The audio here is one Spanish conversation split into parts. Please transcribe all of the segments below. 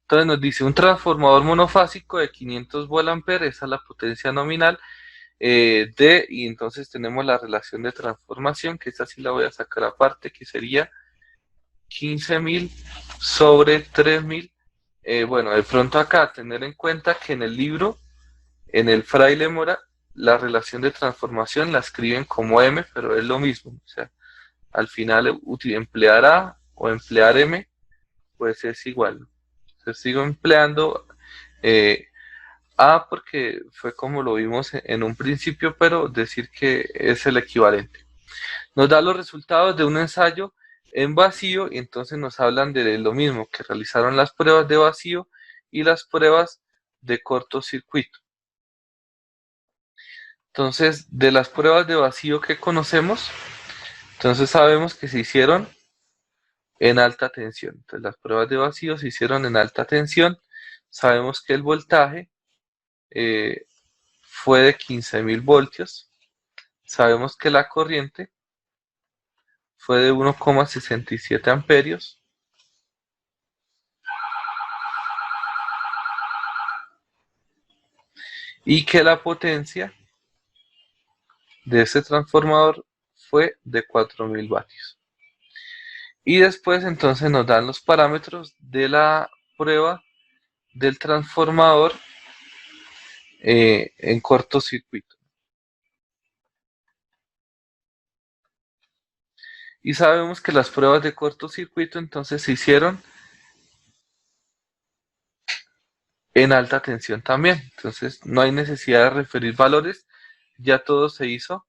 Entonces nos dice un transformador monofásico de 500 VA, esa es la potencia nominal, y entonces tenemos la relación de transformación, que esta sí la voy a sacar aparte, que sería 15.000 sobre 3.000. Bueno, de pronto acá tener en cuenta que en el libro, en el Fraile Mora, la relación de transformación la escriben como M, pero es lo mismo. O sea, al final emplear A o emplear M, pues es igual. Se sigo empleando eh, A porque fue como lo vimos en un principio, pero decir que es el equivalente. Nos da los resultados de un ensayo en vacío y entonces nos hablan de lo mismo, que realizaron las pruebas de vacío y las pruebas de cortocircuito. Entonces, de las pruebas de vacío que conocemos, entonces sabemos que se hicieron en alta tensión. Entonces, las pruebas de vacío se hicieron en alta tensión. Sabemos que el voltaje eh, fue de 15.000 voltios. Sabemos que la corriente fue de 1,67 amperios. Y que la potencia de ese transformador fue de 4.000 vatios. Y después entonces nos dan los parámetros de la prueba del transformador en cortocircuito. Y sabemos que las pruebas de cortocircuito entonces se hicieron en alta tensión también. Entonces no hay necesidad de referir valores, ya todo se hizo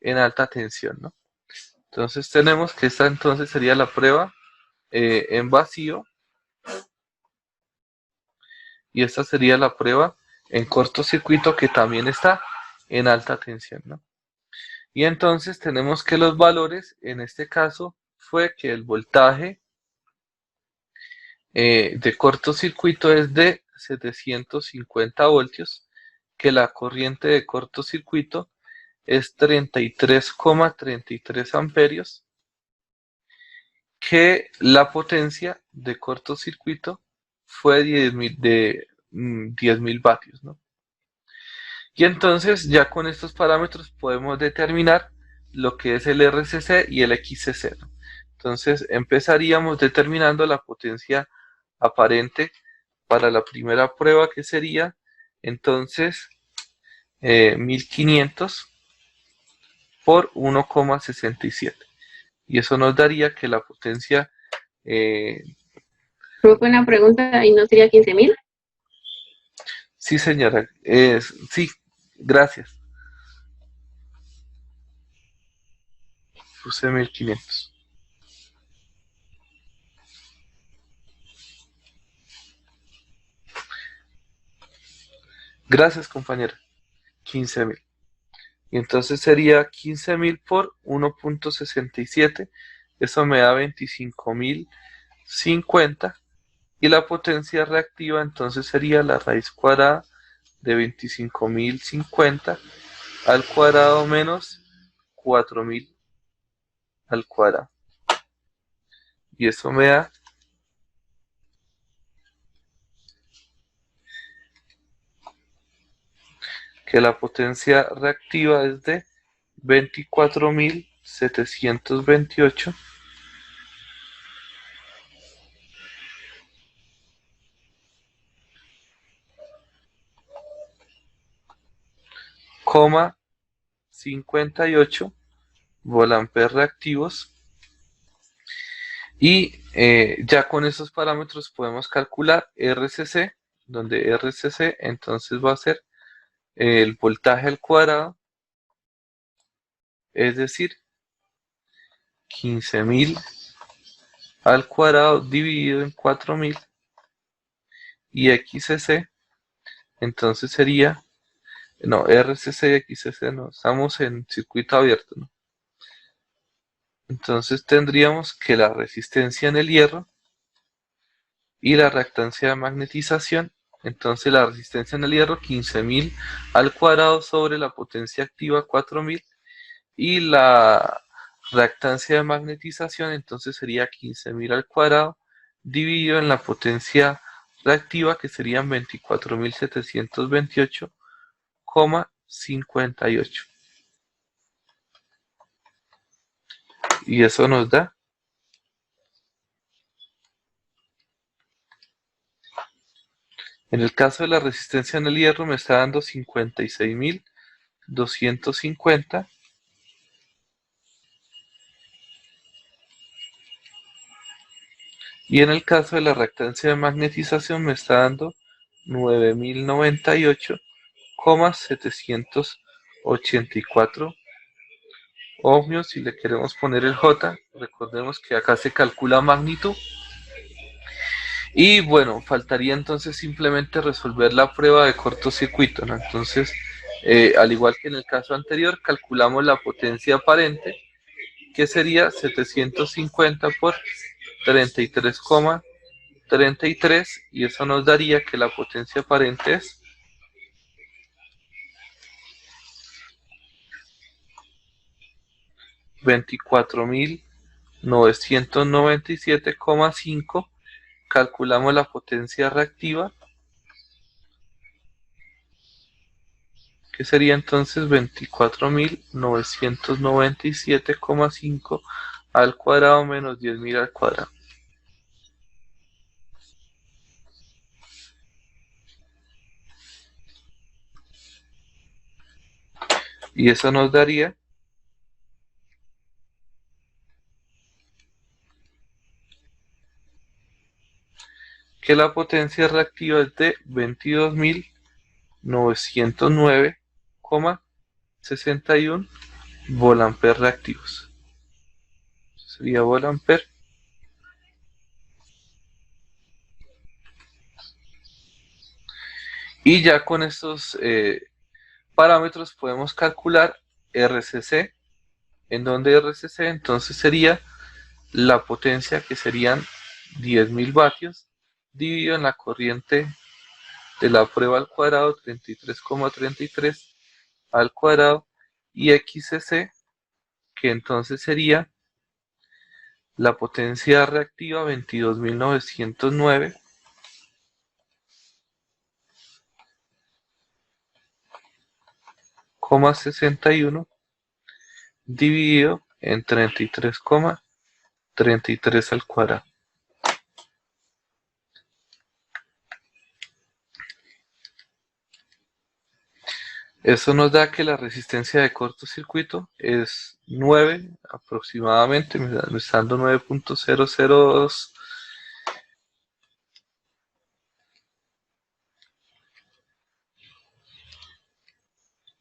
en alta tensión, ¿no? Entonces tenemos que esta entonces sería la prueba en vacío y esta sería la prueba en cortocircuito que también está en alta tensión, ¿no? Y entonces tenemos que los valores, en este caso, fue que el voltaje de cortocircuito es de 750 voltios, que la corriente de cortocircuito es 33,33 amperios, que la potencia de cortocircuito fue 10.000 vatios, ¿no? Y entonces ya con estos parámetros podemos determinar lo que es el RCC y el XCC, ¿no? Entonces empezaríamos determinando la potencia aparente para la primera prueba, que sería entonces 1500 por 1,67. Y eso nos daría que la potencia... Profe, una pregunta, ¿y no sería 15.000? sí, señora. Sí, gracias. Puse 1500. Gracias, compañera. 15.000. Y entonces sería 15.000 por 1,67. Eso me da 25.050. Y la potencia reactiva entonces sería la raíz cuadrada de 25.050 al cuadrado menos 4.000 al cuadrado. Y eso me da que la potencia reactiva es de 24.728 58 volamperes reactivos. Y ya con esos parámetros podemos calcular RCC, donde RCC entonces va a ser el voltaje al cuadrado, es decir, 15.000 al cuadrado dividido en 4.000, y XCC entonces sería, no, RCC y XCC no, estamos en circuito abierto, ¿no? Entonces tendríamos que la resistencia en el hierro y la reactancia de magnetización. Entonces la resistencia en el hierro 15.000 al cuadrado sobre la potencia activa 4.000, y la reactancia de magnetización entonces sería 15.000 al cuadrado dividido en la potencia reactiva, que serían 24.728,58. Y eso nos da, en el caso de la resistencia en el hierro, me está dando 56.250. Y en el caso de la reactancia de magnetización me está dando 9.098,784 ohmios. Si le queremos poner el J, recordemos que acá se calcula magnitud. Y bueno, faltaría entonces simplemente resolver la prueba de cortocircuito, ¿no? Entonces, al igual que en el caso anterior, calculamos la potencia aparente, que sería 750 por 33,33, y eso nos daría que la potencia aparente es 24.997,5. Calculamos la potencia reactiva, que sería entonces 24.997,5 al cuadrado menos 10.000 al cuadrado. Y eso nos daría que la potencia reactiva es de 22.909,61 volamperes reactivos. Sería volamper. Y ya con estos parámetros podemos calcular RCC, en donde RCC entonces sería la potencia, que serían 10.000 vatios, dividido en la corriente de la prueba al cuadrado, 33,33 al cuadrado, y XCC, que entonces sería la potencia reactiva 22.909,61 dividido en 33,33 al cuadrado. Eso nos da que la resistencia de cortocircuito es 9 aproximadamente, me está dando 9.002.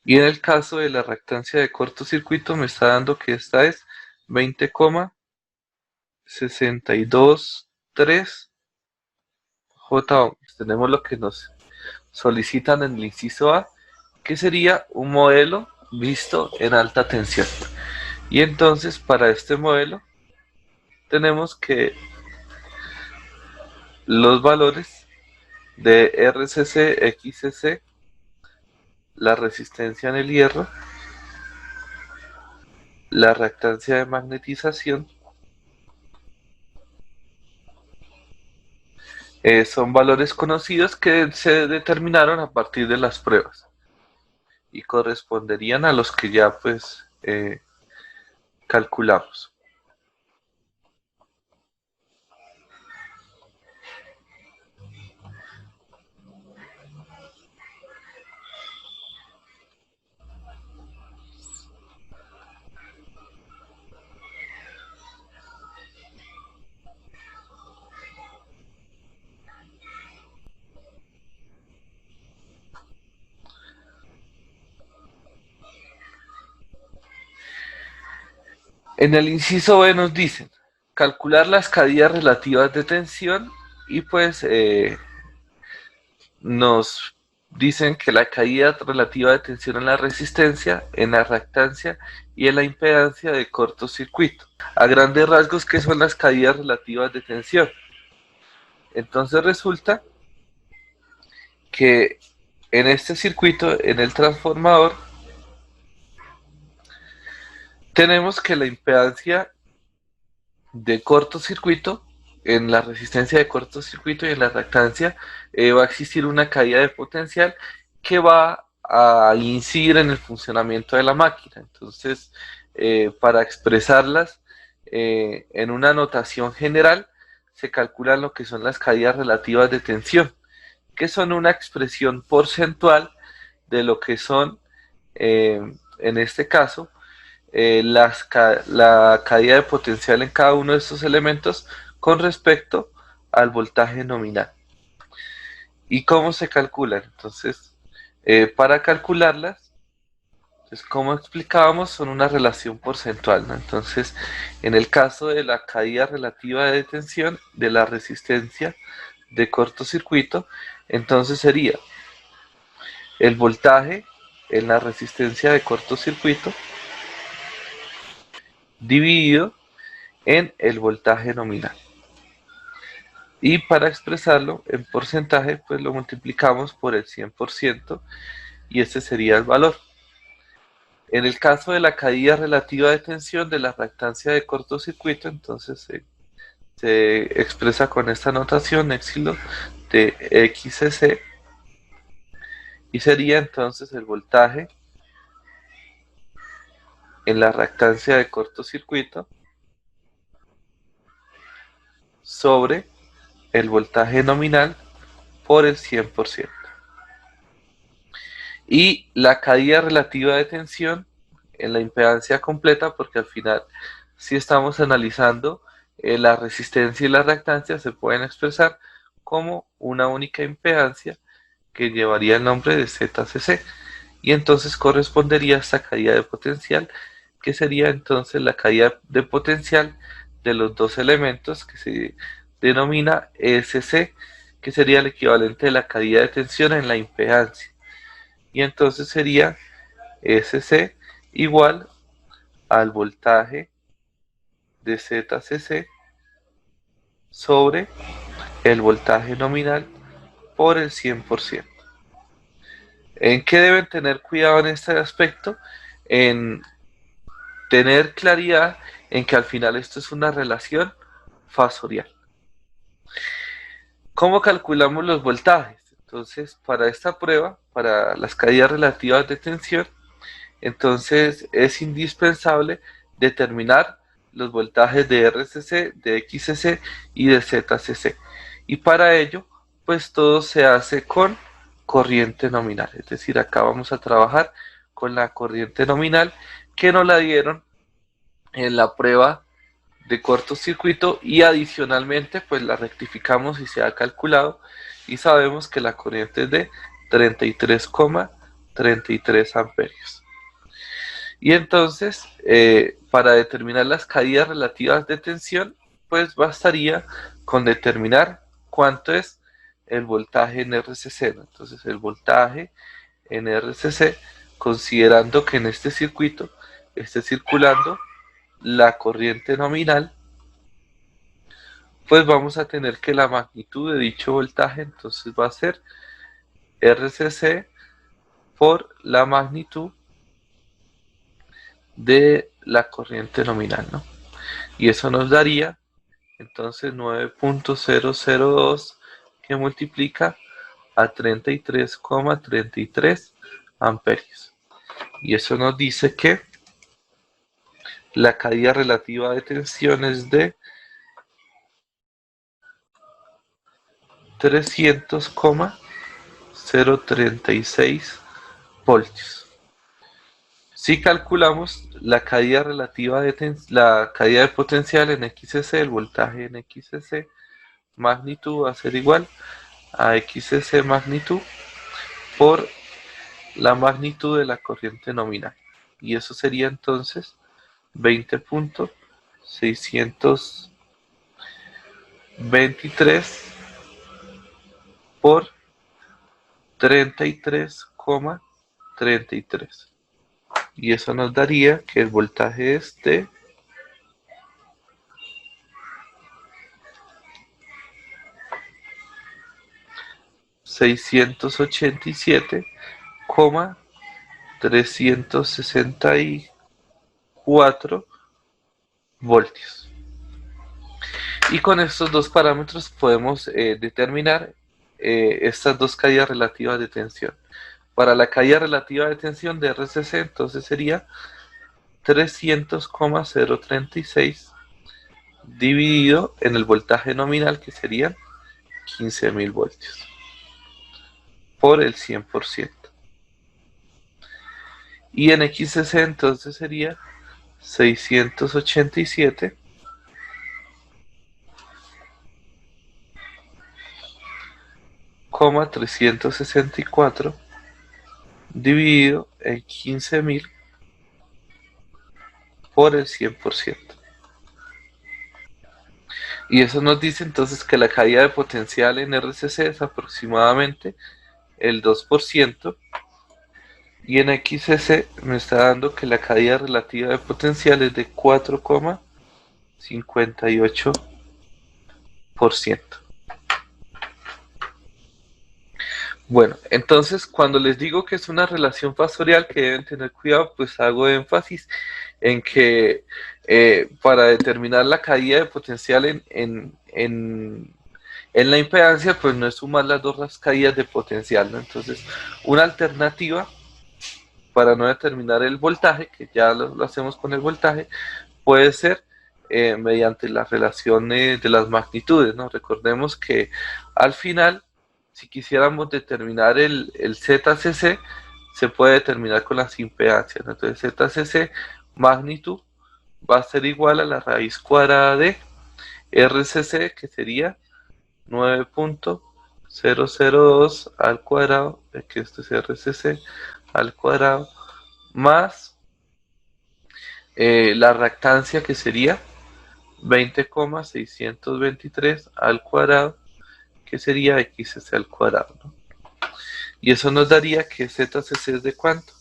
Y en el caso de la reactancia de cortocircuito me está dando que esta es 20,623 J. Tenemos lo que nos solicitan en el inciso A, que sería un modelo visto en alta tensión. Y entonces para este modelo tenemos que los valores de RCC, XCC, la resistencia en el hierro, la reactancia de magnetización, son valores conocidos que se determinaron a partir de las pruebas y corresponderían a los que ya pues calculamos. En el inciso B nos dicen calcular las caídas relativas de tensión, y pues nos dicen que la caída relativa de tensión en la resistencia, en la reactancia y en la impedancia de cortocircuito. A grandes rasgos, ¿qué son las caídas relativas de tensión? Entonces resulta que en este circuito, en el transformador, tenemos que la impedancia de cortocircuito en la resistencia de cortocircuito y en la reactancia va a existir una caída de potencial que va a incidir en el funcionamiento de la máquina. Entonces, para expresarlas en una notación general, se calculan lo que son las caídas relativas de tensión, que son una expresión porcentual de lo que son, en este caso, la caída de potencial en cada uno de estos elementos con respecto al voltaje nominal. ¿Y cómo se calculan? Entonces, para calcularlas, pues como explicábamos, son una relación porcentual, ¿no? Entonces, en el caso de la caída relativa de tensión de la resistencia de cortocircuito, entonces sería el voltaje en la resistencia de cortocircuito dividido en el voltaje nominal. Y para expresarlo en porcentaje, pues lo multiplicamos por el 100% y este sería el valor. En el caso de la caída relativa de tensión de la reactancia de cortocircuito, entonces se expresa con esta notación épsilon de XC y sería entonces el voltaje en la reactancia de cortocircuito sobre el voltaje nominal por el 100%. Y la caída relativa de tensión en la impedancia completa, porque al final, si estamos analizando la resistencia y la reactancia, se pueden expresar como una única impedancia que llevaría el nombre de ZCC. Y entonces correspondería a esta caída de potencial, que sería entonces la caída de potencial de los dos elementos que se denomina ESC, que sería el equivalente de la caída de tensión en la impedancia. Y entonces sería SC igual al voltaje de ZCC sobre el voltaje nominal por el 100%. ¿En qué deben tener cuidado en este aspecto? En tener claridad en que al final esto es una relación fasorial. ¿Cómo calculamos los voltajes? Entonces, para esta prueba, para las caídas relativas de tensión, entonces es indispensable determinar los voltajes de RCC, de XCC y de ZCC. Y para ello, pues todo se hace con corriente nominal. Es decir, acá vamos a trabajar con la corriente nominal que nos la dieron en la prueba de cortocircuito y adicionalmente pues la rectificamos y se ha calculado y sabemos que la corriente es de 33,33 amperios. Y entonces, para determinar las caídas relativas de tensión, pues bastaría con determinar cuánto es el voltaje en RCC, ¿no? Entonces, el voltaje en RCC, considerando que en este circuito esté circulando la corriente nominal, pues vamos a tener que la magnitud de dicho voltaje, entonces va a ser RCC por la magnitud de la corriente nominal, ¿no? Y eso nos daría entonces 9.002 que multiplica a 33,33 amperios. Y eso nos dice que la caída relativa de tensión es de 300,036 voltios. Si calculamos la caída relativa la caída de potencial en XC, el voltaje en XC, magnitud va a ser igual a XC magnitud por la magnitud de la corriente nominal. Y eso sería entonces 20.623 por 33,33. Y eso nos daría que el voltaje es de 687,364 voltios. Y con estos dos parámetros podemos determinar estas dos caídas relativas de tensión. Para la caída relativa de tensión de RCC, entonces sería 300,036 dividido en el voltaje nominal, que serían 15.000 voltios por el 100%. Y en XC entonces sería 687,364 dividido en 15.000 por el 100%. Y eso nos dice entonces que la caída de potencial en RCC es aproximadamente el 2%, y en XCC me está dando que la caída relativa de potencial es de 4,58%. Bueno, entonces cuando les digo que es una relación fasorial que deben tener cuidado, pues hago énfasis en que para determinar la caída de potencial en la impedancia, pues no es sumar las dos caídas de potencial, ¿no? Entonces, una alternativa para no determinar el voltaje, que ya lo hacemos con el voltaje, puede ser mediante las relaciones de las magnitudes, ¿no? Recordemos que al final, si quisiéramos determinar el ZCC, se puede determinar con las impedancias, ¿no? Entonces ZCC magnitud va a ser igual a la raíz cuadrada de RCC, que sería 9,002 al cuadrado, que esto es RCC al cuadrado, más la reactancia, que sería 20,623 al cuadrado, que sería XC al cuadrado, ¿no? Y eso nos daría que ZCC es de ¿cuánto?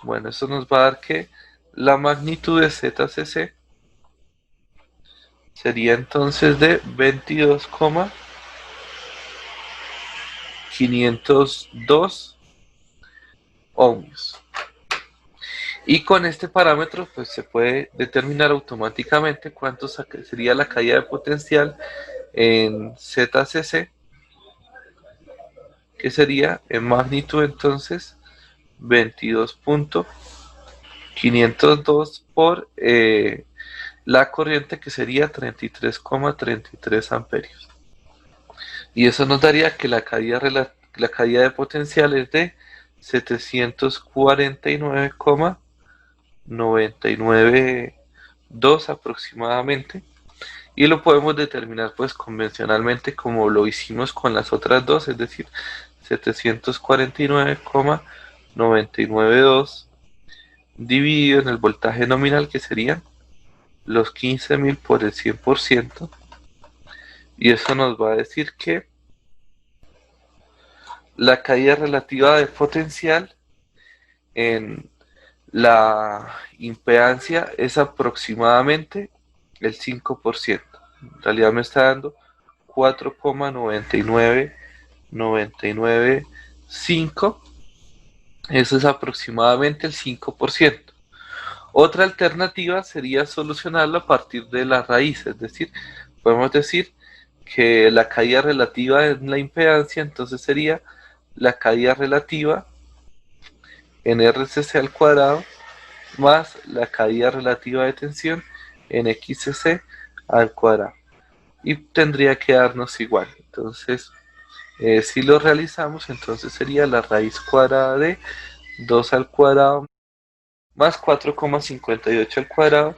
Bueno, eso nos va a dar que la magnitud de ZCC sería entonces de 22,502 ohmios. Y con este parámetro pues se puede determinar automáticamente cuánto sería la caída de potencial en ZCC, que sería en magnitud entonces 22,502 por la corriente, que sería 33,33 amperios. Y eso nos daría que la caída de potencial es de 749,992 aproximadamente. Y lo podemos determinar pues convencionalmente como lo hicimos con las otras dos, es decir, 749,992 dividido en el voltaje nominal, que serían los 15.000 por el 100%. Y eso nos va a decir que la caída relativa de potencial en la impedancia es aproximadamente el 5%. En realidad me está dando 4,99995. Eso es aproximadamente el 5%. Otra alternativa sería solucionarlo a partir de la raíz, es decir, podemos decir que la caída relativa en la impedancia entonces sería la caída relativa en RCC al cuadrado más la caída relativa de tensión en XCC al cuadrado, y tendría que darnos igual. Entonces, si lo realizamos, entonces sería la raíz cuadrada de 2 al cuadrado más 4,58 al cuadrado,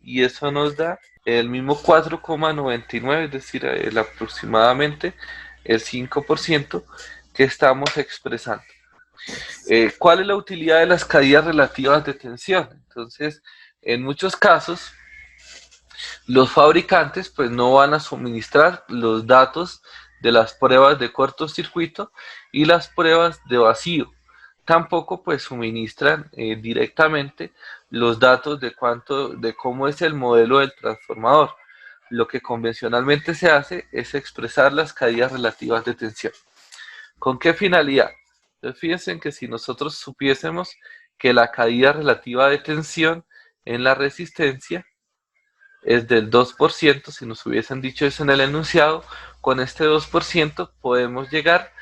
y eso nos da el mismo 4,99, es decir, aproximadamente el 5% que estamos expresando. ¿Cuál es la utilidad de las caídas relativas de tensión? Entonces, en muchos casos, los fabricantes pues no van a suministrar los datos de las pruebas de cortocircuito y las pruebas de vacío. Tampoco pues suministran directamente los datos de cómo es el modelo del transformador. Lo que convencionalmente se hace es expresar las caídas relativas de tensión. ¿Con qué finalidad? Entonces fíjense que si nosotros supiésemos que la caída relativa de tensión en la resistencia es del 2%, si nos hubiesen dicho eso en el enunciado, con este 2% podemos llegar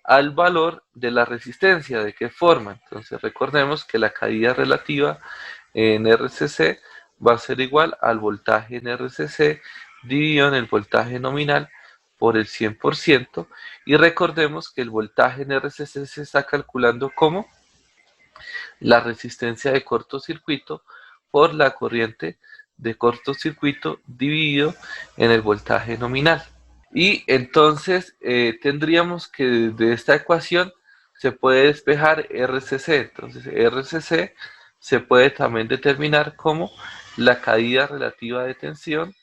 al valor de la resistencia. ¿De qué forma? Entonces recordemos que la caída relativa en RCC va a ser igual al voltaje en RCC dividido en el voltaje nominal por el 100%, y recordemos que el voltaje en RCC se está calculando como la resistencia de cortocircuito por la corriente de cortocircuito dividido en el voltaje nominal. Y entonces tendríamos que de esta ecuación se puede despejar RCC. Entonces RCC se puede también determinar como la caída relativa de tensión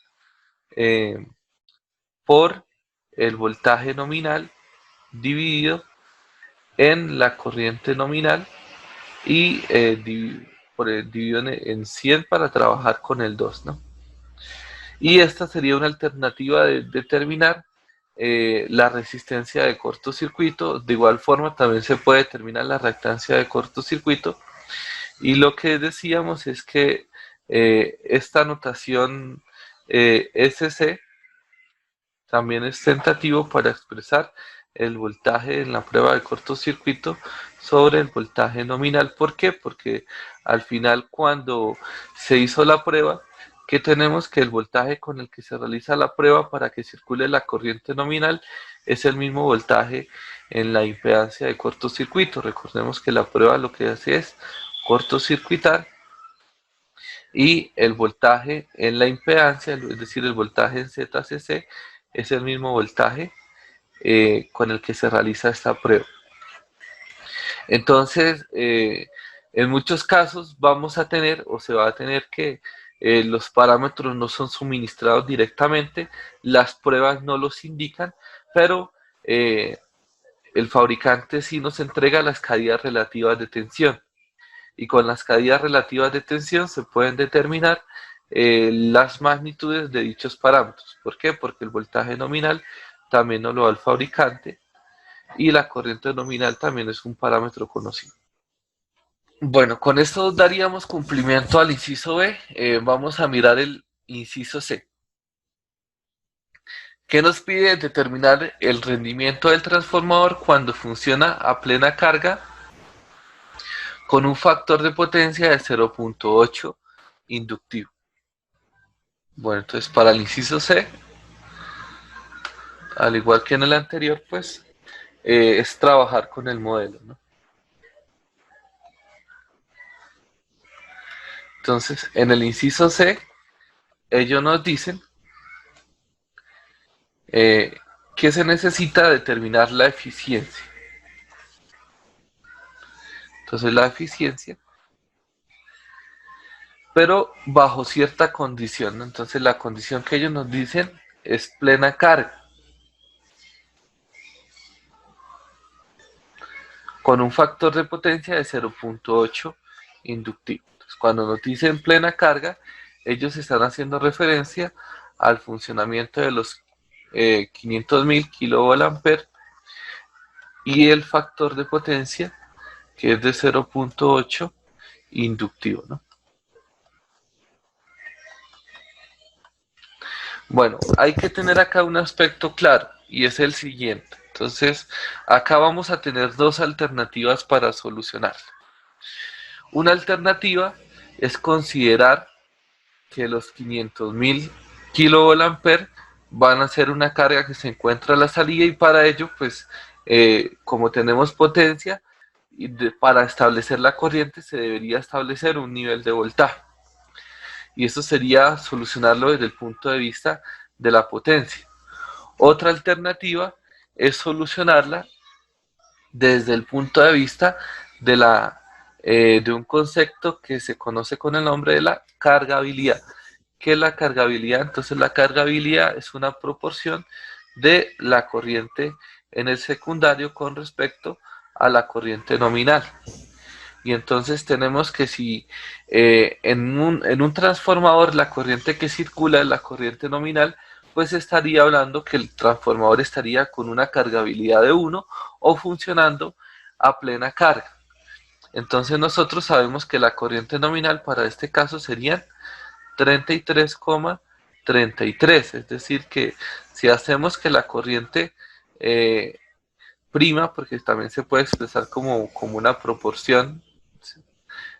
por el voltaje nominal dividido en la corriente nominal y dividido en 100 para trabajar con el 2, ¿no? Y esta sería una alternativa de determinar la resistencia de cortocircuito. De igual forma también se puede determinar la reactancia de cortocircuito. Y lo que decíamos es que esta notación SC también es tentativo para expresar el voltaje en la prueba de cortocircuito sobre el voltaje nominal. ¿Por qué? Porque al final, cuando se hizo la prueba, que tenemos que el voltaje con el que se realiza la prueba para que circule la corriente nominal es el mismo voltaje en la impedancia de cortocircuito. Recordemos que la prueba lo que hace es cortocircuitar, y el voltaje en la impedancia, es decir, el voltaje en ZCC, es el mismo voltaje con el que se realiza esta prueba. Entonces, en muchos casos vamos a tener o se va a tener que los parámetros no son suministrados directamente, las pruebas no los indican, pero el fabricante sí nos entrega las caídas relativas de tensión. Y con las caídas relativas de tensión se pueden determinar las magnitudes de dichos parámetros. ¿Por qué? Porque el voltaje nominal también nos lo da el fabricante y la corriente nominal también es un parámetro conocido. Bueno, con esto daríamos cumplimiento al inciso B. Vamos a mirar el inciso C. ¿Qué nos pide? Determinar el rendimiento del transformador cuando funciona a plena carga con un factor de potencia de 0.8 inductivo. Bueno, entonces para el inciso C, al igual que en el anterior, pues es trabajar con el modelo, ¿no? Entonces, en el inciso C, ellos nos dicen que se necesita determinar la eficiencia. Entonces, la eficiencia, pero bajo cierta condición, ¿no? Entonces, la condición que ellos nos dicen es plena carga, con un factor de potencia de 0.8 inductivo. Entonces, cuando nos dicen plena carga, ellos están haciendo referencia al funcionamiento de los 500.000 kilovolt y el factor de potencia que es de 0.8 inductivo, ¿no? Bueno, hay que tener acá un aspecto claro y es el siguiente. Entonces, acá vamos a tener dos alternativas para solucionarlo. Una alternativa es considerar que los 500.000 kilovolt van a ser una carga que se encuentra a la salida, y para ello, pues, como tenemos potencia, para establecer la corriente se debería establecer un nivel de voltaje. Y eso sería solucionarlo desde el punto de vista de la potencia. Otra alternativa es solucionarla desde el punto de vista de un concepto que se conoce con el nombre de la cargabilidad. ¿Qué es la cargabilidad? Entonces la cargabilidad es una proporción de la corriente en el secundario con respecto a la corriente nominal. Y entonces tenemos que si en un transformador la corriente que circula es la corriente nominal, pues estaría hablando que el transformador estaría con una cargabilidad de 1 o funcionando a plena carga. Entonces nosotros sabemos que la corriente nominal para este caso serían 33,33. Es decir, que si hacemos que la corriente prima, porque también se puede expresar como una proporción,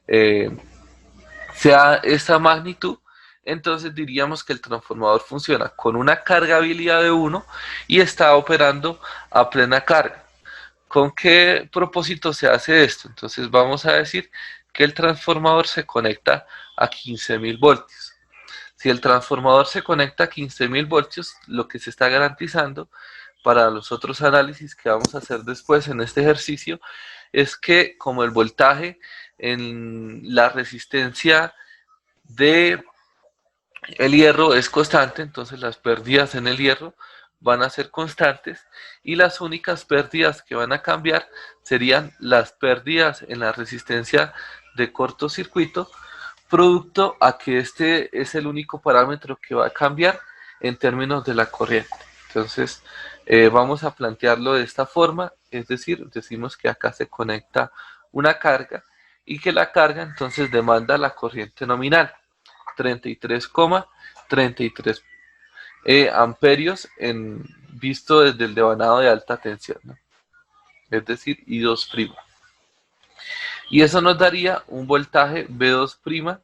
eh, sea esa magnitud, entonces diríamos que el transformador funciona con una cargabilidad de 1 y está operando a plena carga. ¿Con qué propósito se hace esto? Entonces vamos a decir que el transformador se conecta a 15.000 voltios. Si el transformador se conecta a 15.000 voltios, lo que se está garantizando para los otros análisis que vamos a hacer después en este ejercicio es que como el voltaje en la resistencia de el hierro es constante, entonces las pérdidas en el hierro van a ser constantes y las únicas pérdidas que van a cambiar serían las pérdidas en la resistencia de cortocircuito, producto a que este es el único parámetro que va a cambiar en términos de la corriente. Entonces vamos a plantearlo de esta forma, es decir, decimos que acá se conecta una carga y que la carga entonces demanda la corriente nominal. 33,33 amperios visto desde el devanado de alta tensión, ¿no? Es decir, I2'. Y eso nos daría un voltaje V2'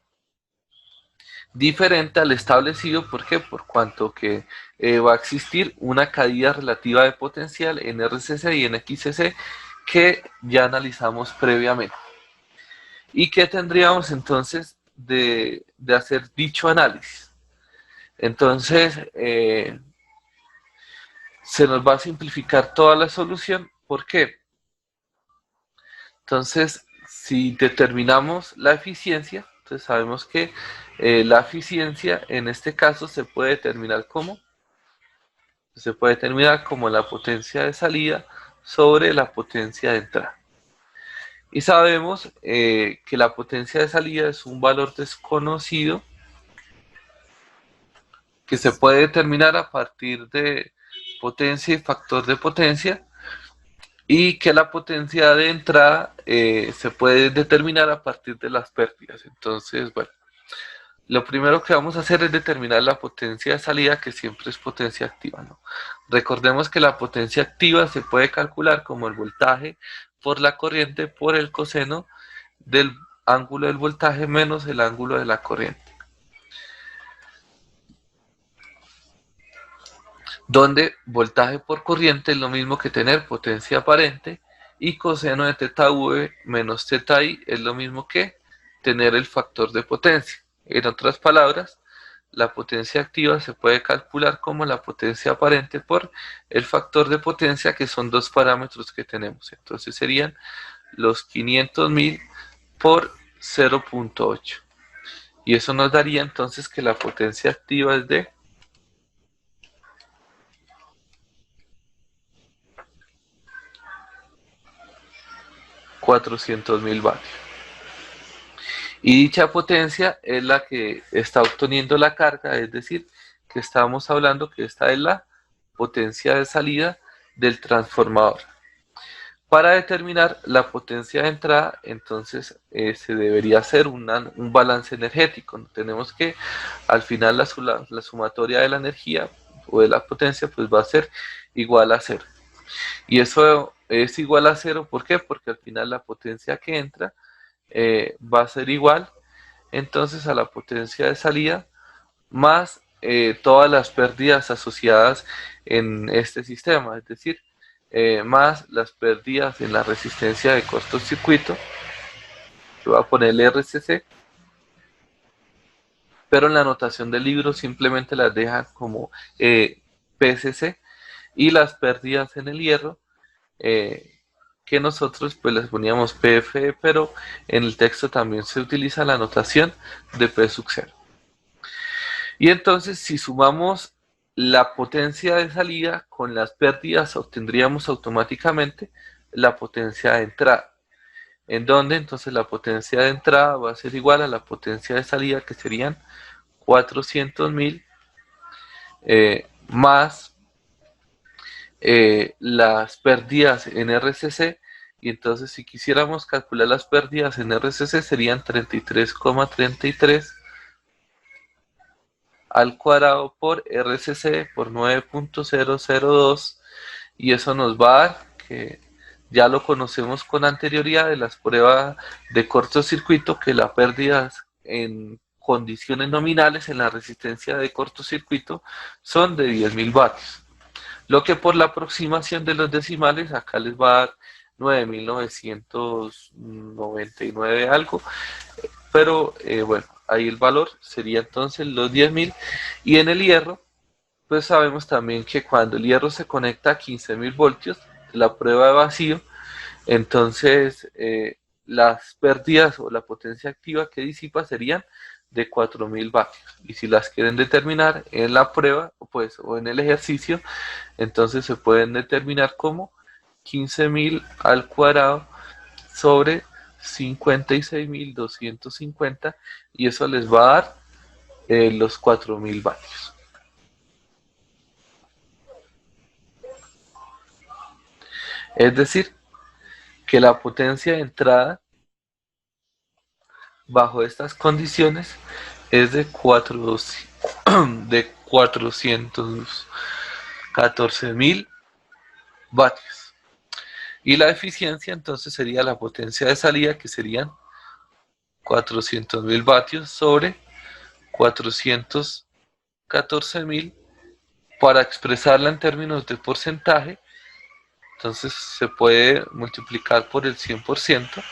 diferente al establecido. ¿Por qué? Por cuanto que va a existir una caída relativa de potencial en RCC y en XCC que ya analizamos previamente. ¿Y qué tendríamos entonces de hacer dicho análisis? Entonces, se nos va a simplificar toda la solución. ¿Por qué? Entonces, si determinamos la eficiencia, entonces sabemos que la eficiencia en este caso se puede determinar como la potencia de salida sobre la potencia de entrada. Y sabemos que la potencia de salida es un valor desconocido que se puede determinar a partir de potencia y factor de potencia, y que la potencia de entrada se puede determinar a partir de las pérdidas. Entonces, bueno, lo primero que vamos a hacer es determinar la potencia de salida, que siempre es potencia activa, ¿no? Recordemos que la potencia activa se puede calcular como el voltaje por la corriente por el coseno del ángulo del voltaje menos el ángulo de la corriente, donde voltaje por corriente es lo mismo que tener potencia aparente y coseno de teta v menos teta i es lo mismo que tener el factor de potencia. En otras palabras, la potencia activa se puede calcular como la potencia aparente por el factor de potencia, que son dos parámetros que tenemos. Entonces serían los 500.000 por 0.8. Y eso nos daría entonces que la potencia activa es de 400.000 vatios. Y dicha potencia es la que está obteniendo la carga, es decir, que estamos hablando que esta es la potencia de salida del transformador. Para determinar la potencia de entrada, entonces se debería hacer un balance energético. Tenemos que al final la sumatoria de la energía o de la potencia pues va a ser igual a 0. Y eso es igual a 0, ¿por qué? Porque al final la potencia que entra va a ser igual entonces a la potencia de salida más todas las pérdidas asociadas en este sistema, es decir, más las pérdidas en la resistencia de cortocircuito, que voy a ponerle RCC, pero en la anotación del libro simplemente las deja como PSC, y las pérdidas en el hierro, que nosotros pues les poníamos PFE, pero en el texto también se utiliza la notación de P sub 0. Y entonces si sumamos la potencia de salida con las pérdidas, obtendríamos automáticamente la potencia de entrada, en donde entonces la potencia de entrada va a ser igual a la potencia de salida, que serían 400.000 más las pérdidas en RCC. Y entonces si quisiéramos calcular las pérdidas en RCC serían 33,33 al cuadrado por RCC por 9.002, y eso nos va a dar, que ya lo conocemos con anterioridad de las pruebas de cortocircuito, que la pérdida en condiciones nominales en la resistencia de cortocircuito son de 10.000 vatios. Lo que por la aproximación de los decimales acá les va a dar 9.999 algo, pero bueno, ahí el valor sería entonces los 10.000. Y en el hierro, pues sabemos también que cuando el hierro se conecta a 15.000 voltios, la prueba de vacío, entonces las pérdidas o la potencia activa que disipa serían de 4.000 vatios. Y si las quieren determinar en la prueba, pues, o en el ejercicio, entonces se pueden determinar como 15.000 al cuadrado sobre 56.250, y eso les va a dar los 4.000 vatios. Es decir, que la potencia de entrada bajo estas condiciones es de 414.000 vatios. Y la eficiencia entonces sería la potencia de salida, que serían 400.000 vatios sobre 414.000. Para expresarla en términos de porcentaje, entonces se puede multiplicar por el 100%.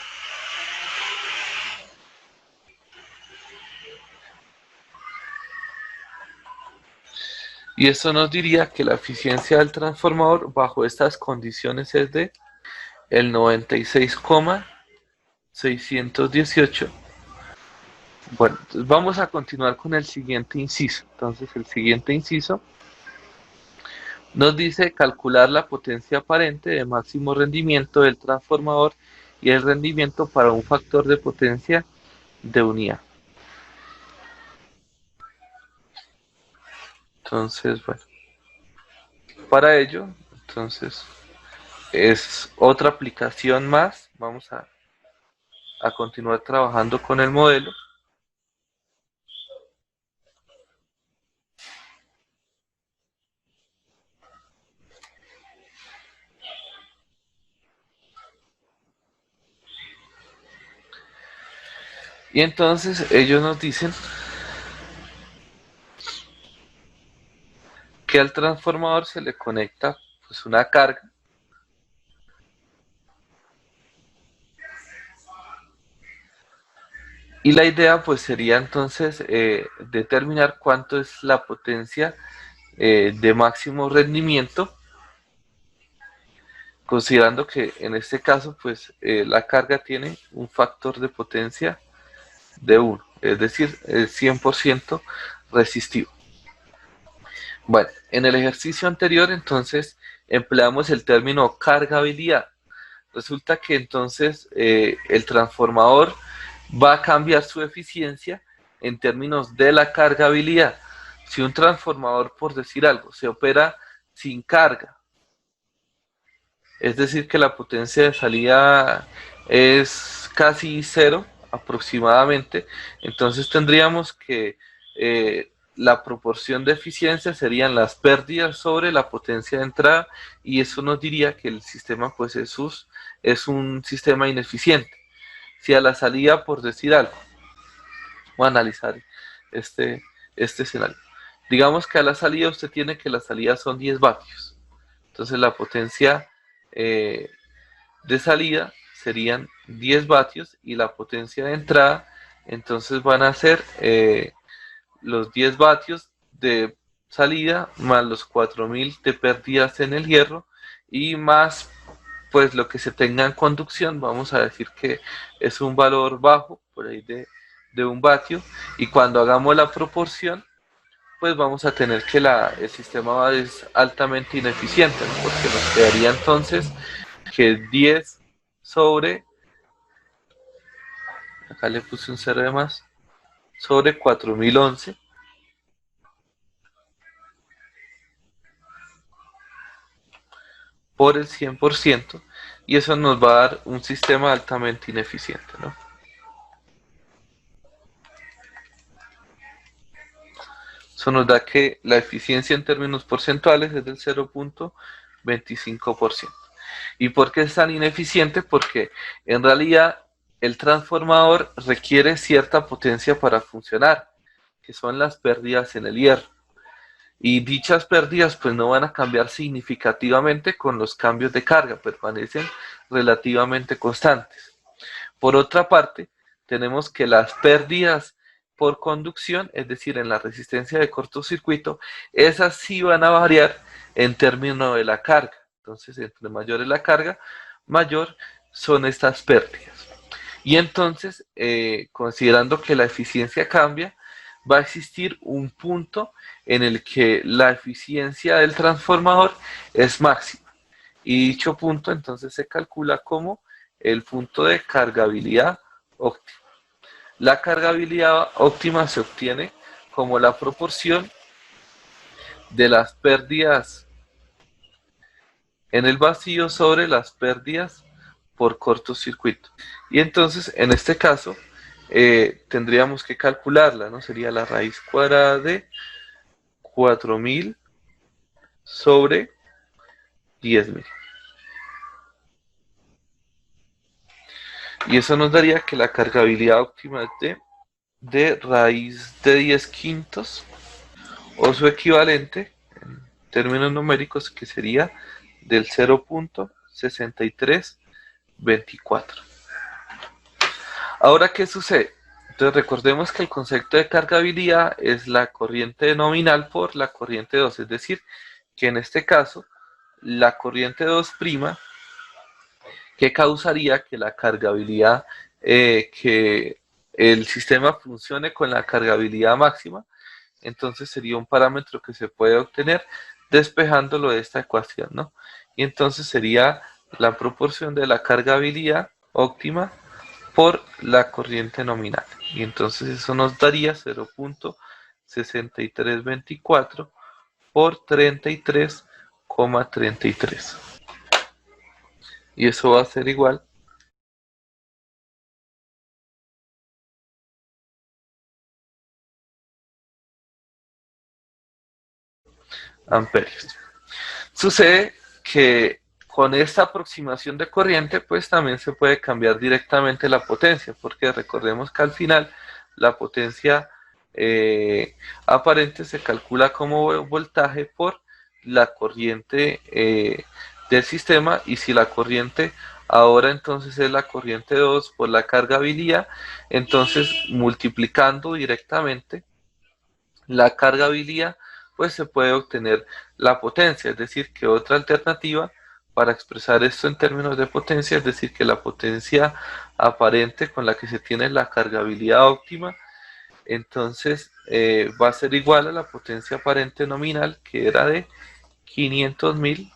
Y eso nos diría que la eficiencia del transformador bajo estas condiciones es de el 96,618. Bueno, entonces vamos a continuar con el siguiente inciso. Entonces el siguiente inciso nos dice calcular la potencia aparente de máximo rendimiento del transformador y el rendimiento para un factor de potencia de unidad. Entonces, bueno, para ello, entonces, es otra aplicación más. Vamos a continuar trabajando con el modelo. Y entonces ellos nos dicen que al transformador se le conecta pues una carga, y la idea pues sería entonces determinar cuánto es la potencia de máximo rendimiento, considerando que en este caso pues la carga tiene un factor de potencia de 1, es decir, es 100% resistivo. Bueno, en el ejercicio anterior entonces empleamos el término cargabilidad. Resulta que entonces el transformador va a cambiar su eficiencia en términos de la cargabilidad. Si un transformador, por decir algo, se opera sin carga, es decir, que la potencia de salida es casi cero aproximadamente, entonces tendríamos que la proporción de eficiencia serían las pérdidas sobre la potencia de entrada, y eso nos diría que el sistema pues es un sistema ineficiente. Si a la salida, por decir algo, voy a analizar este, este escenario. Digamos que a la salida usted tiene que la salida son 10 vatios. Entonces la potencia de salida serían 10 vatios, y la potencia de entrada entonces van a ser los 10 vatios de salida más los 4.000 de pérdidas en el hierro, y más pues lo que se tenga en conducción. Vamos a decir que es un valor bajo, por ahí de 1 vatio, y cuando hagamos la proporción pues vamos a tener que el sistema es altamente ineficiente, ¿no? Porque nos quedaría entonces que 10 sobre, acá le puse un 0 de más, sobre 4.011 por el 100%, y eso nos va a dar un sistema altamente ineficiente, ¿no? Eso nos da que la eficiencia en términos porcentuales es del 0.25%. ¿Y por qué es tan ineficiente? Porque en realidad el transformador requiere cierta potencia para funcionar, que son las pérdidas en el hierro. Y dichas pérdidas pues no van a cambiar significativamente con los cambios de carga, permanecen relativamente constantes. Por otra parte, tenemos que las pérdidas por conducción, es decir, en la resistencia de cortocircuito, esas sí van a variar en términos de la carga. Entonces, entre mayor es la carga, mayor son estas pérdidas. Y entonces, considerando que la eficiencia cambia, va a existir un punto en el que la eficiencia del transformador es máxima. Y dicho punto entonces se calcula como el punto de cargabilidad óptima. La cargabilidad óptima se obtiene como la proporción de las pérdidas en el vacío sobre las pérdidas por cortocircuito. Y entonces, en este caso, tendríamos que calcularla, ¿no? Sería la raíz cuadrada de 4000 sobre 10.000. Y eso nos daría que la cargabilidad óptima es de raíz de 10 quintos o su equivalente en términos numéricos que sería del 0.6324. Ahora, ¿qué sucede? Entonces recordemos que el concepto de cargabilidad es la corriente nominal por la corriente 2, es decir, que en este caso la corriente 2' que causaría que la cargabilidad, que el sistema funcione con la cargabilidad máxima, entonces sería un parámetro que se puede obtener despejándolo de esta ecuación, ¿no? Y entonces sería la proporción de la cargabilidad óptima por la corriente nominal. Y entonces eso nos daría 0.6324 por 33,33. Y eso va a ser igual a amperios. Sucede que con esta aproximación de corriente, pues también se puede cambiar directamente la potencia, porque recordemos que al final la potencia aparente se calcula como voltaje por la corriente del sistema, y si la corriente ahora entonces es la corriente 2 por la cargabilidad, entonces multiplicando directamente la cargabilidad, pues se puede obtener la potencia, es decir, que otra alternativa para expresar esto en términos de potencia, es decir, que la potencia aparente con la que se tiene la cargabilidad óptima, entonces va a ser igual a la potencia aparente nominal, que era de 500.000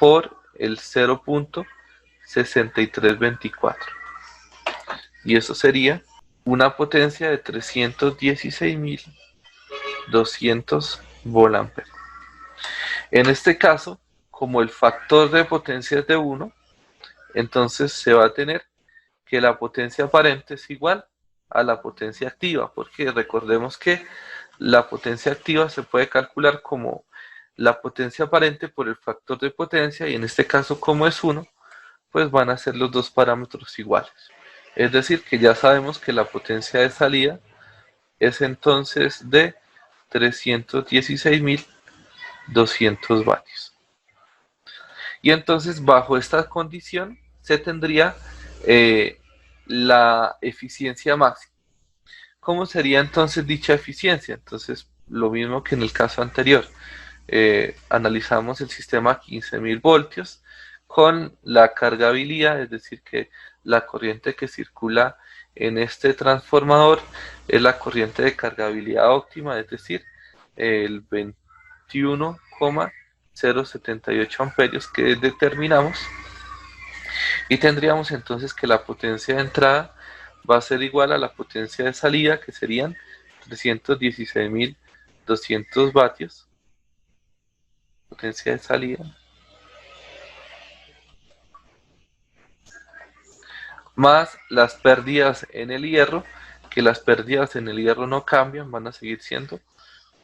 por el 0.6324. Y eso sería una potencia de 316.200 volamperes. En este caso, como el factor de potencia es de 1, entonces se va a tener que la potencia aparente es igual a la potencia activa, porque recordemos que la potencia activa se puede calcular como la potencia aparente por el factor de potencia, y en este caso como es 1, pues van a ser los dos parámetros iguales. Es decir, que ya sabemos que la potencia de salida es entonces de 316.200 vatios. Y entonces bajo esta condición se tendría la eficiencia máxima. ¿Cómo sería entonces dicha eficiencia? Entonces lo mismo que en el caso anterior. Analizamos el sistema a 15.000 voltios con la cargabilidad, es decir, que la corriente que circula en este transformador es la corriente de cargabilidad óptima, es decir, el 21,078 amperios que determinamos, y tendríamos entonces que la potencia de entrada va a ser igual a la potencia de salida, que serían 316.200 vatios, potencia de salida, más las pérdidas en el hierro, que las pérdidas en el hierro no cambian, van a seguir siendo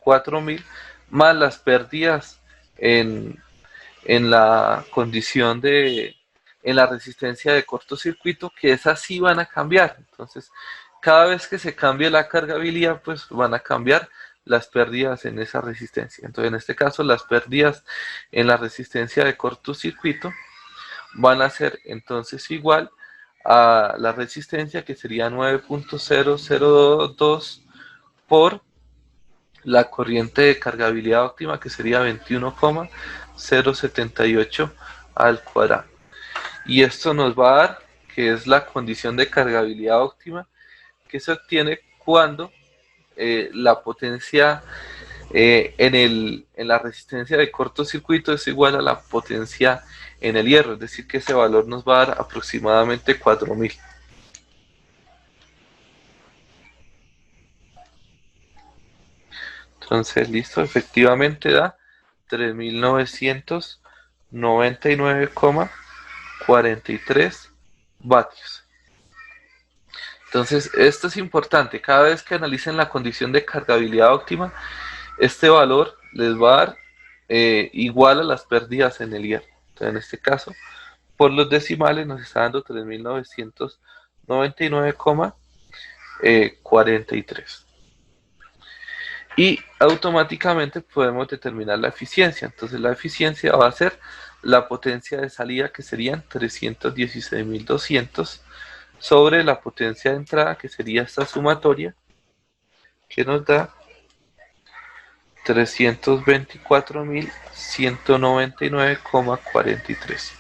4000 más las pérdidas en, en la condición en la resistencia de cortocircuito, que esas sí van a cambiar. Entonces, cada vez que se cambie la cargabilidad, pues van a cambiar las pérdidas en esa resistencia. Entonces, en este caso, las pérdidas en la resistencia de cortocircuito van a ser entonces igual a la resistencia, que sería 9.002 por la corriente de cargabilidad óptima, que sería 21,078 al cuadrado. Y esto nos va a dar, que es la condición de cargabilidad óptima, que se obtiene cuando la potencia en la resistencia de cortocircuito es igual a la potencia en el hierro, es decir, que ese valor nos va a dar aproximadamente 4000. Entonces, listo, efectivamente da 3999,43 vatios. Entonces, esto es importante. Cada vez que analicen la condición de cargabilidad óptima, este valor les va a dar igual a las pérdidas en el hierro. Entonces, en este caso, por los decimales nos está dando 3999,43. Y automáticamente podemos determinar la eficiencia. Entonces, la eficiencia va a ser la potencia de salida, que serían 316.200, sobre la potencia de entrada, que sería esta sumatoria, que nos da 324.199,43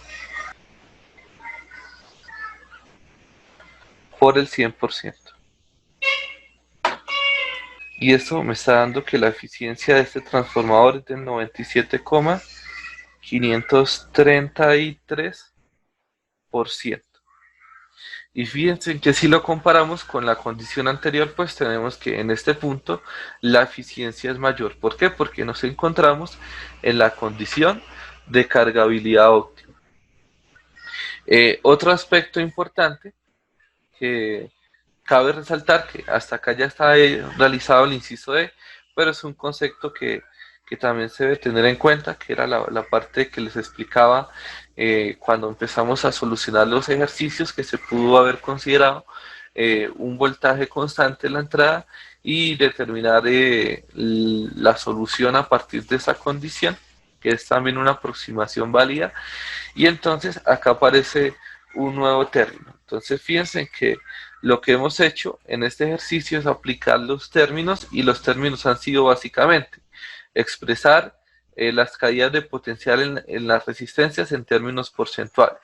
por el 100%. Y eso me está dando que la eficiencia de este transformador es del 97,533%. Y fíjense que si lo comparamos con la condición anterior, pues tenemos que en este punto la eficiencia es mayor. ¿Por qué? Porque nos encontramos en la condición de cargabilidad óptima. Otro aspecto importante que cabe resaltar, que hasta acá ya está realizado el inciso D, pero es un concepto que también se debe tener en cuenta, que era la parte que les explicaba cuando empezamos a solucionar los ejercicios, que se pudo haber considerado un voltaje constante en la entrada y determinar la solución a partir de esa condición, que es también una aproximación válida. Y entonces acá aparece un nuevo término. Entonces fíjense que lo que hemos hecho en este ejercicio es aplicar los términos, y los términos han sido básicamente expresar las caídas de potencial en las resistencias en términos porcentuales,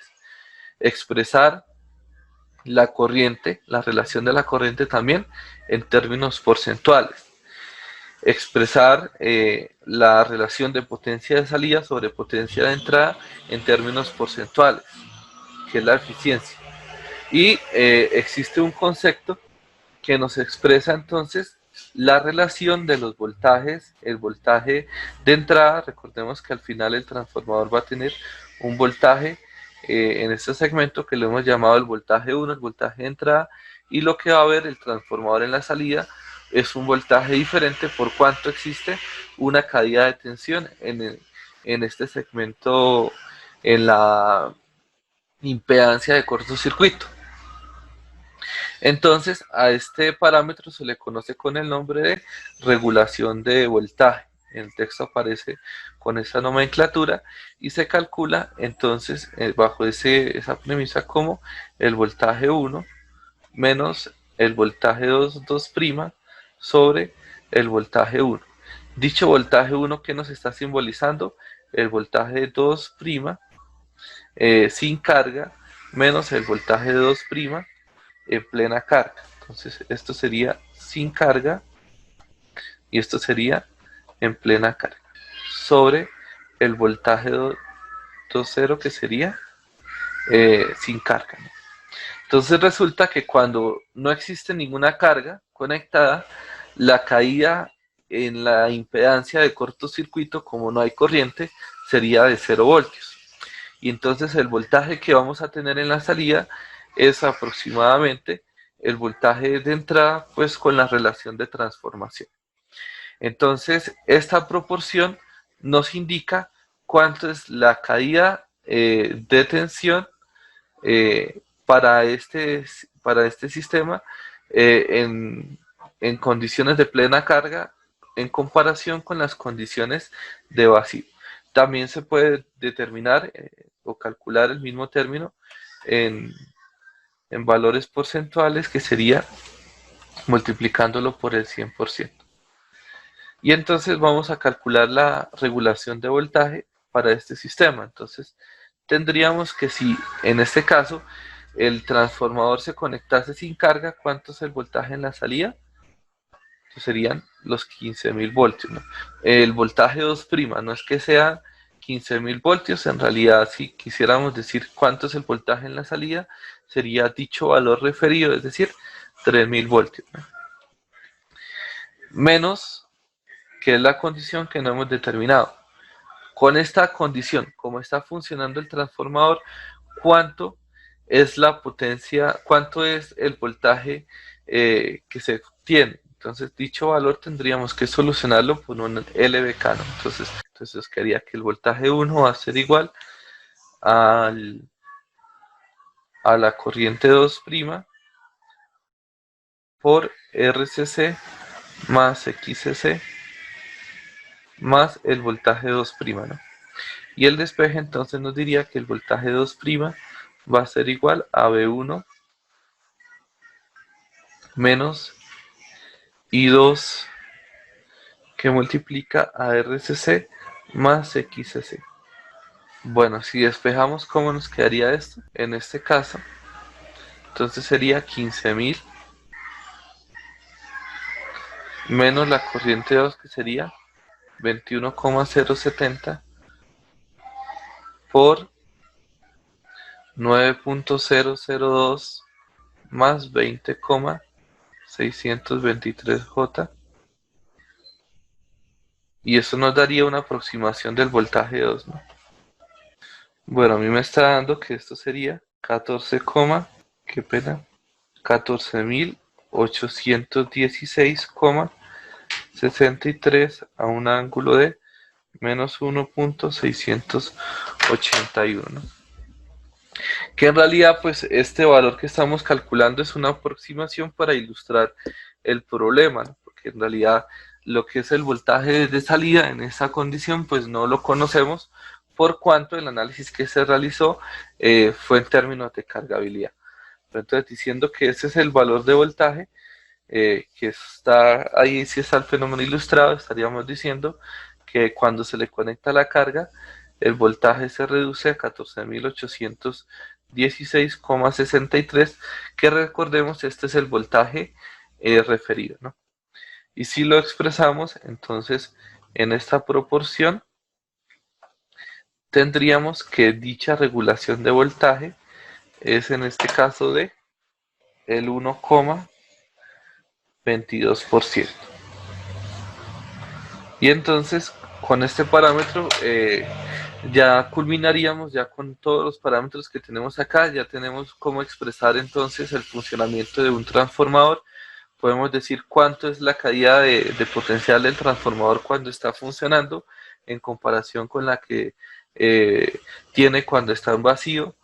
expresar la corriente, la relación de la corriente también en términos porcentuales, expresar la relación de potencia de salida sobre potencia de entrada en términos porcentuales, que es la eficiencia. Y existe un concepto que nos expresa entonces la relación de los voltajes, el voltaje de entrada. Recordemos que al final el transformador va a tener un voltaje en este segmento que lo hemos llamado el voltaje 1, el voltaje de entrada, y lo que va a ver el transformador en la salida es un voltaje diferente por cuanto existe una caída de tensión en este segmento, en la impedancia de cortocircuito. Entonces, a este parámetro se le conoce con el nombre de regulación de voltaje. En el texto aparece con esa nomenclatura y se calcula entonces bajo esa premisa como el voltaje 1 menos el voltaje 2 2' sobre el voltaje 1. Dicho voltaje 1, que nos está simbolizando el voltaje 2' sin carga menos el voltaje 2' en plena carga. Entonces esto sería sin carga y esto sería en plena carga sobre el voltaje 2,0, que sería sin carga, ¿no? Entonces resulta que cuando no existe ninguna carga conectada, la caída en la impedancia de cortocircuito, como no hay corriente, sería de 0 voltios. Y entonces el voltaje que vamos a tener en la salida es aproximadamente el voltaje de entrada, pues con la relación de transformación. Entonces, esta proporción nos indica cuánto es la caída de tensión para este sistema en condiciones de plena carga en comparación con las condiciones de vacío. También se puede determinar o calcular el mismo término en, en valores porcentuales, que sería multiplicándolo por el 100%. Y entonces vamos a calcular la regulación de voltaje para este sistema. Entonces tendríamos que, si en este caso el transformador se conectase sin carga, ¿cuánto es el voltaje en la salida? Entonces serían los 15.000 voltios, ¿no? El voltaje 2', no es que sean 15.000 voltios, en realidad si quisiéramos decir cuánto es el voltaje en la salida, sería dicho valor referido, es decir, 3.000 voltios, ¿no? Menos, que es la condición que no hemos determinado. Con esta condición, como está funcionando el transformador, ¿cuánto es la potencia, cuánto es el voltaje que se obtiene? Entonces, dicho valor tendríamos que solucionarlo por un LVK, ¿no? Entonces quedaría que el voltaje 1 va a ser igual a la corriente 2' por RCC más XCC más el voltaje 2', ¿no? Y el despeje entonces nos diría que el voltaje 2' va a ser igual a V1 menos I2 que multiplica a RCC más XCC. Bueno, si despejamos, ¿cómo nos quedaría esto? En este caso, entonces sería 15.000 menos la corriente 2, que sería 21,070 por 9.002 más 20,623J, y eso nos daría una aproximación del voltaje 2, ¿no? Bueno, a mí me está dando que esto sería 14,63 a un ángulo de menos 1.681, ¿no? Que en realidad, pues este valor que estamos calculando es una aproximación para ilustrar el problema, ¿no? Porque en realidad lo que es el voltaje de salida en esa condición, pues no lo conocemos, por cuanto el análisis que se realizó fue en términos de cargabilidad. Entonces, diciendo que ese es el valor de voltaje, que está ahí, si está el fenómeno ilustrado, estaríamos diciendo que cuando se le conecta la carga, el voltaje se reduce a 14.816,63, que recordemos, este es el voltaje referido, ¿no? Y si lo expresamos, entonces, en esta proporción, tendríamos que dicha regulación de voltaje es en este caso de el 1,22%. Y entonces, con este parámetro, ya culminaríamos ya con todos los parámetros que tenemos acá. Ya tenemos cómo expresar entonces el funcionamiento de un transformador. Podemos decir cuánto es la caída de potencial del transformador cuando está funcionando en comparación con la que tiene cuando está en vacío.